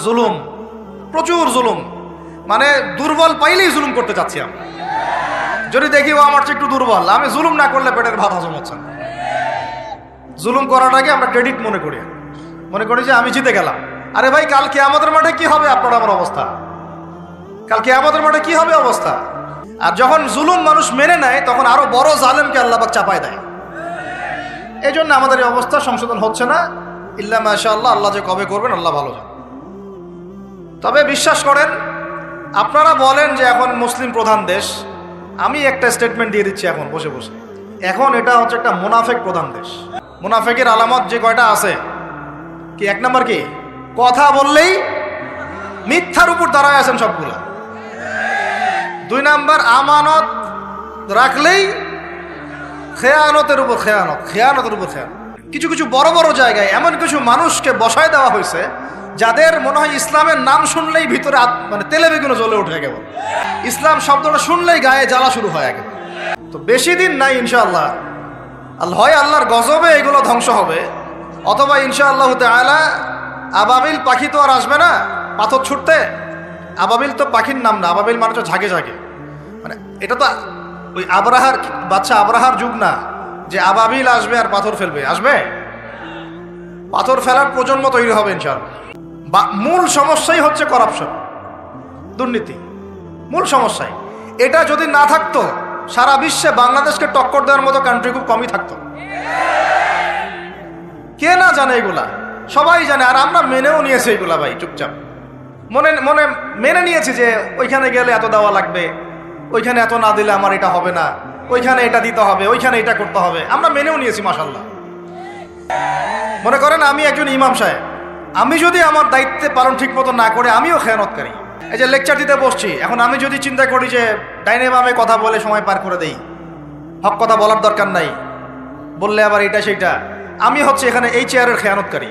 জুলুম, প্রচুর জুলুম, মানে দুর্বল পাইলেই জুলুম করতে চাচ্ছি আমি। যদি দেখি ও আমার চেয়ে একটু দুর্বল, আমি জুলুম না করলে পেটের ভাত হজম হচ্ছে না। জুলুম করাটাকে আমরা ক্রেডিট মনে করি যে আমি জিতে গেলাম। আরে ভাই, কাল কিয়ামতের মাঠে কি হবে আপনার আমার অবস্থা? কাল কিয়ামতের মাঠে কি হবে অবস্থা? আর যখন জুলুম মানুষ মেনে নেয় তখন আরো বড় জালেমকে আল্লাহ পাক চাপায় দেয়। এই জন্য আমাদের এই অবস্থা সংশোধন হচ্ছে না। ইল্লা মাশাআল্লাহ, আল্লাহ যে কবে করবেন আল্লাহ ভালো জানেন। তবে বিশ্বাস করেন, আপনারা বলেন যে এখন মুসলিম প্রধান দেশ, আমি একটা স্টেটমেন্ট দিয়ে দিচ্ছি এখন বসে বসে, এখন এটা হচ্ছে একটা মুনাফেক প্রধান দেশ। মুনাফেকের আলামত যে কয়টা আছে, কি এক নাম্বার কি, কথা বললেই মিথ্যার উপর দাঁড়ায় আছেন সবগুলা। 2 নাম্বার, আমানত রাখলেই খেয়ানতের উপর খেয়ানত। কিছু কিছু বড় বড় জায়গায় এমন কিছু মানুষকে বসায় দেওয়া হয়েছে যাদের মনে হয় ইসলামের নাম শুনলেই ভিতরে মানে তেলে বেগুনে জ্বলে ওঠে একেবারে। ইসলাম শব্দটা শুনলেই গায়ে জ্বালা শুরু হয় একেবারে। তো বেশি দিন নাই ইনশাআল্লাহ, হয় আল্লাহর গজবে এগুলো ধ্বংস হবে, অথবা ইনশাআল্লাহ তাআলা আবাবিল পাখি তো আর আসবে না পাথর ছুটতে। আবাবিল তো পাখির নাম না, আবাবিল মানে তো ঝাঁকে ঝাঁকে, মানে এটা তো ওই আবরাহার বাচ্চা আবরাহার যুগ না যে আবাবিল আসবে আর পাথর ফেলবে। আসবে, পাথর ফেলার প্রজন্ম তৈরি হবে ইনশাআল্লাহ। মূল সমস্যাই হচ্ছে করাপশন, দুর্নীতি, মূল সমস্যাই। এটা যদি না থাকতো সারা বিশ্বে বাংলাদেশকে টক্কর দেওয়ার মতো কান্ট্রি খুব কমই থাকতো। কে না জানে এগুলা? সবাই জানে, আর আমরা মেনেও নিয়েছি এগুলা ভাই, চুপচাপ মনে মনে মেনে নিয়েছি যে ওইখানে গেলে এত দেওয়া লাগবে, ওইখানে এত না দিলে আমার এটা হবে না, ওইখানে এটা দিতে হবে, ওইখানে এটা করতে হবে, আমরা মেনেও নিয়েছি মাশাআল্লাহ। মনে করেন আমি একজন ইমাম সাহেব, আমি যদি আমার দায়িত্বে পালন ঠিক মতো না করে আমিও খেয়ানতকারী। এই যে লেকচার দিতে বসছি, এখন আমি যদি চিন্তা করি যে ডাইনে বামে কথা বলে সময় পার করে দেই, হক কথা বলার দরকার নাই, বললে আবার এটা সেইটা, আমি হচ্ছে এখানে এই চেয়ারের খেয়ানতকারী।